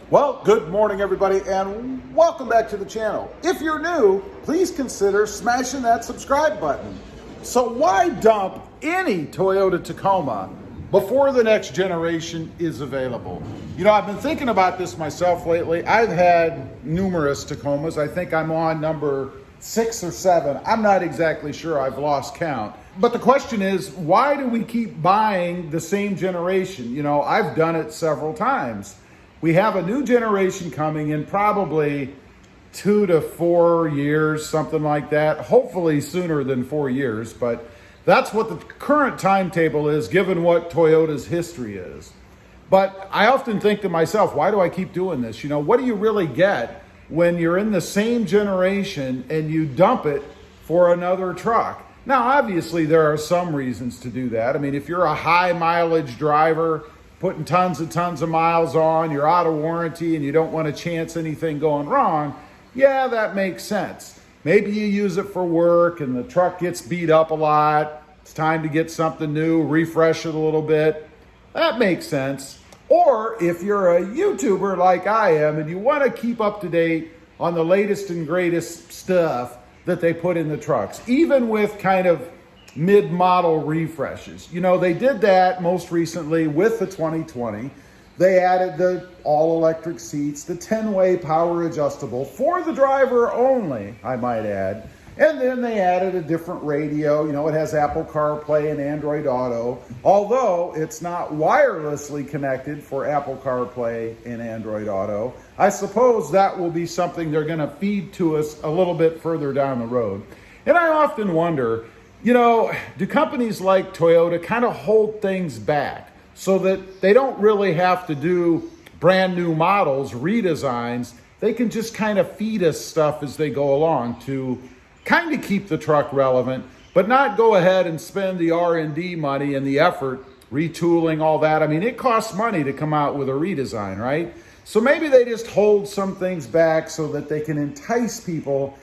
Well, good morning, everybody, and welcome back to the channel. If you're new, please consider smashing that subscribe button. So why dump any Toyota Tacoma before the next generation is available? You know, I've been thinking about this myself lately. I've had numerous Tacomas. I think I'm on number 6 or 7. I'm not exactly sure. I've lost count. But the question is, why do we keep buying the same generation? You know, I've done it several times. We have a new generation coming in probably 2 to 4 years, something like that. Hopefully sooner than 4 years, but that's what the current timetable is given what Toyota's history is. But I often think to myself, why do I keep doing this? You know, what do you really get when you're in the same generation and you dump it for another truck? Now, obviously there are some reasons to do that. I mean, if you're a high mileage driver, putting tons of miles on, you're out of warranty and you don't want to chance anything going wrong, yeah, that makes sense. Maybe you use it for work and the truck gets beat up a lot. It's time to get something new, refresh it a little bit. That makes sense. Or if you're a YouTuber like I am and you want to keep up to date on the latest and greatest stuff that they put in the trucks, even with kind of mid-model refreshes. You know, they did that most recently with the 2020. They added the all-electric seats, the 10-way power adjustable for the driver only, I might add. And then they added a different radio. You know, it has Apple CarPlay and Android Auto, although it's not wirelessly connected for Apple CarPlay and Android Auto. I suppose that will be something they're going to feed to us a little bit further down the road. And I often wonder, you know, do companies like Toyota kind of hold things back so that they don't really have to do brand new models, redesigns? They can just kind of feed us stuff as they go along to kind of keep the truck relevant, but not go ahead and spend the R&D money and the effort retooling all that. I mean, it costs money to come out with a redesign, right? So maybe they just hold some things back so that they can entice people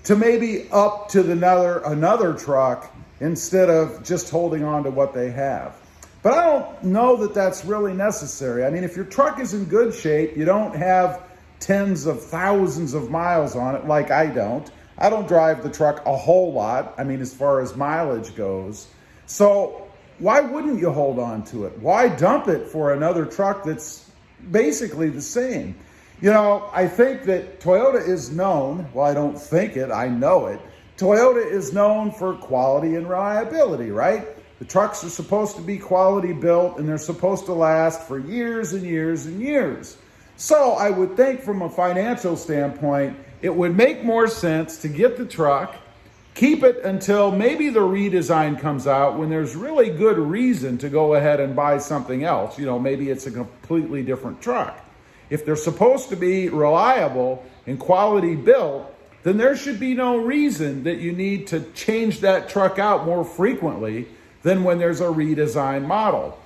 to maybe up to another truck instead of just holding on to what they have. But I don't know that that's really necessary. I mean, if your truck is in good shape, you don't have tens of thousands of miles on it like I don't. I don't drive the truck a whole lot, I mean, as far as mileage goes. So why wouldn't you hold on to it? Why dump it for another truck that's basically the same? You know, I think that Toyota is known, well, I don't think it, I know it. Toyota is known for quality and reliability, right? The trucks are supposed to be quality built and they're supposed to last for years and years and years. So I would think from a financial standpoint, it would make more sense to get the truck, keep it until maybe the redesign comes out when there's really good reason to go ahead and buy something else. You know, maybe it's a completely different truck. If they're supposed to be reliable and quality built, then there should be no reason that you need to change that truck out more frequently than when there's a redesigned model.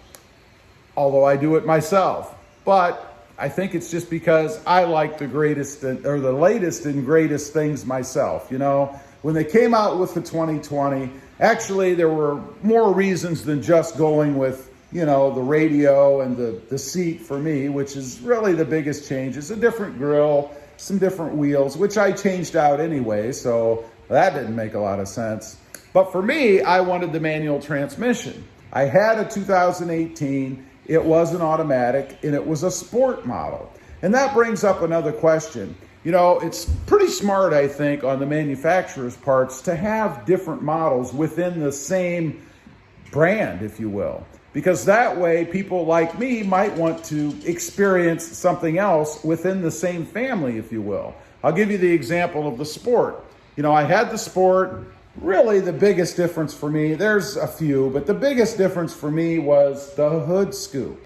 Although I do it myself. But I think it's just because I like the latest and greatest things myself. You know, when they came out with the 2020, actually there were more reasons than just going with, you know, the radio and the seat for me, which is really the biggest changes. A different grille, some different wheels, which I changed out anyway, so that didn't make a lot of sense. But for me, I wanted the manual transmission. I had a 2018, it was an automatic, and it was a sport model. And that brings up another question. You know, it's pretty smart, I think, on the manufacturer's parts to have different models within the same brand, if you will. Because that way, people like me might want to experience something else within the same family, if you will. I'll give you the example of the Sport. You know, I had the Sport. Really, the biggest difference for me, there's a few, but the biggest difference for me was the hood scoop.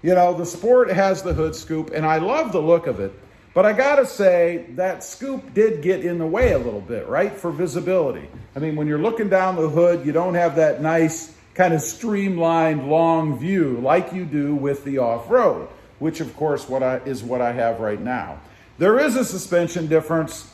You know, the Sport has the hood scoop, and I love the look of it. But I gotta say, that scoop did get in the way a little bit, right, for visibility. I mean, when you're looking down the hood, you don't have that nice kind of streamlined long view like you do with the off-road, which of course is what I have right now. There is a suspension difference.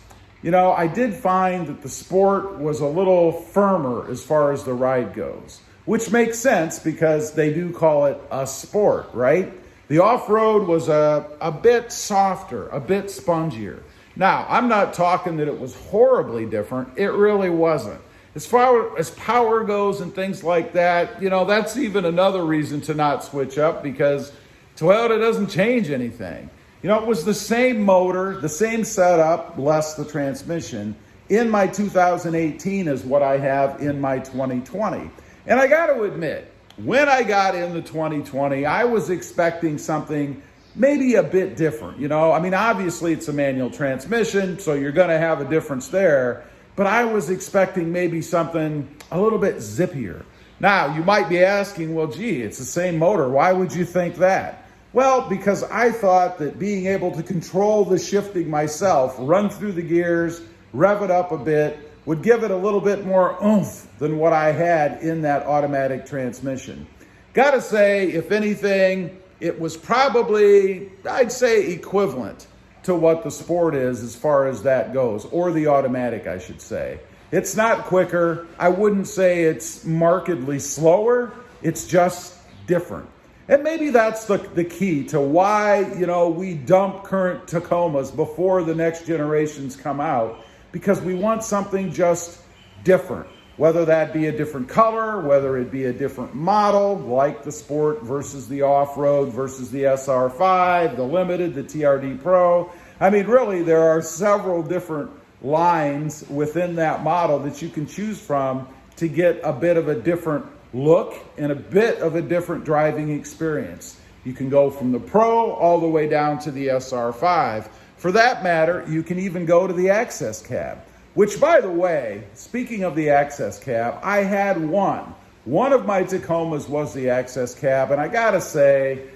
You know, I did find that the Sport was a little firmer as far as the ride goes, which makes sense because they do call it a Sport, right? The off-road was a bit softer, a bit spongier. Now, I'm not talking that it was horribly different. It really wasn't. As far as power goes and things like that, you know, that's even another reason to not switch up, because Toyota doesn't change anything. You know, it was the same motor, the same setup, less the transmission, in my 2018 as what I have in my 2020. And I got to admit, when I got in the 2020, I was expecting something maybe a bit different. You know, I mean, obviously it's a manual transmission, so you're going to have a difference there. But I was expecting maybe something a little bit zippier. Now, you might be asking, well, gee, it's the same motor. Why would you think that? Well, because I thought that being able to control the shifting myself, run through the gears, rev it up a bit, would give it a little bit more oomph than what I had in that automatic transmission. Gotta say, if anything, it was probably, I'd say, equivalent to what the Sport is as far as that goes, or the automatic, I should say. It's not quicker. I wouldn't say it's markedly slower. It's just different. And maybe that's the key to why, you know, we dump current Tacomas before the next generations come out, because we want something just different. Whether that be a different color, whether it be a different model, like the Sport versus the Off-Road versus the SR5, the Limited, the TRD Pro. I mean, really, there are several different lines within that model that you can choose from to get a bit of a different look and a bit of a different driving experience. You can go from the Pro all the way down to the SR5. For that matter, you can even go to the Access Cab. Which, by the way, speaking of the Access Cab, I had one. One of my Tacomas was the Access Cab, and I gotta say,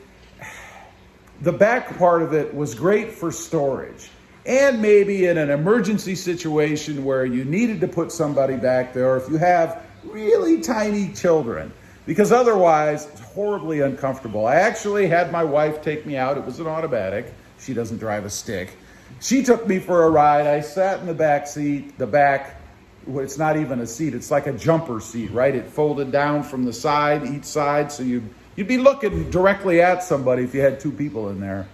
the back part of it was great for storage. And maybe in an emergency situation where you needed to put somebody back there, or if you have really tiny children, because otherwise it's horribly uncomfortable. I actually had my wife take me out. It was an automatic. She doesn't drive a stick. She took me for a ride. I sat in the back seat. The back, it's not even a seat. It's like a jumper seat, right? It folded down from the side, each side, so you'd be looking directly at somebody if you had two people in there.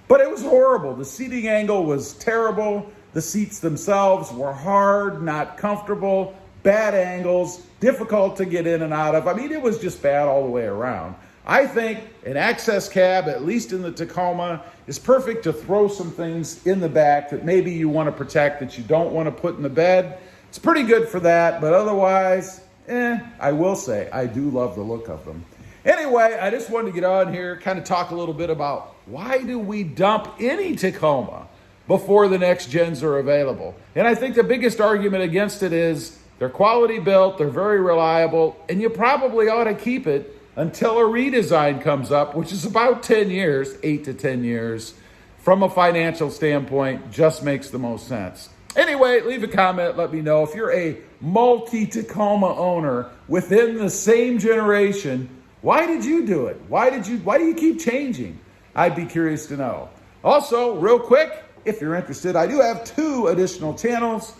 But it was horrible. The seating angle was terrible. The seats themselves were hard, not comfortable, bad angles, difficult to get in and out of. I mean, it was just bad all the way around. I think an Access Cab, at least in the Tacoma, is perfect to throw some things in the back that maybe you want to protect, that you don't want to put in the bed. It's pretty good for that, but otherwise, I will say, I do love the look of them. Anyway, I just wanted to get on here, kind of talk a little bit about why do we dump any Tacoma before the next gens are available? And I think the biggest argument against it is they're quality built, they're very reliable, and you probably ought to keep it until a redesign comes up, which is about 10 years, 8 to 10 years. From a financial standpoint, just makes the most sense. Anyway, leave a comment, let me know if you're a multi-Tacoma owner within the same generation. Why did you do it? Why do you keep changing? I'd be curious to know. Also, real quick, if you're interested, I do have 2 additional channels.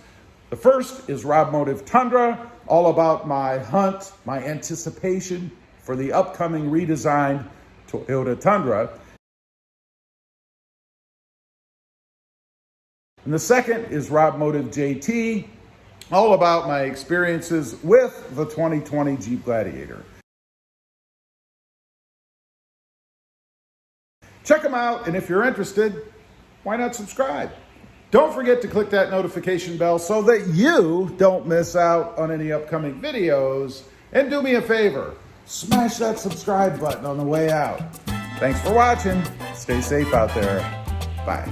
The first is RobMotive Tundra, all about my hunt, my anticipation for the upcoming redesigned Toyota Tundra. And the second is RobMotive JT, all about my experiences with the 2020 Jeep Gladiator. Check them out, and if you're interested, why not subscribe? Don't forget to click that notification bell so that you don't miss out on any upcoming videos. And do me a favor, smash that subscribe button on the way out. Thanks for watching. Stay safe out there. Bye.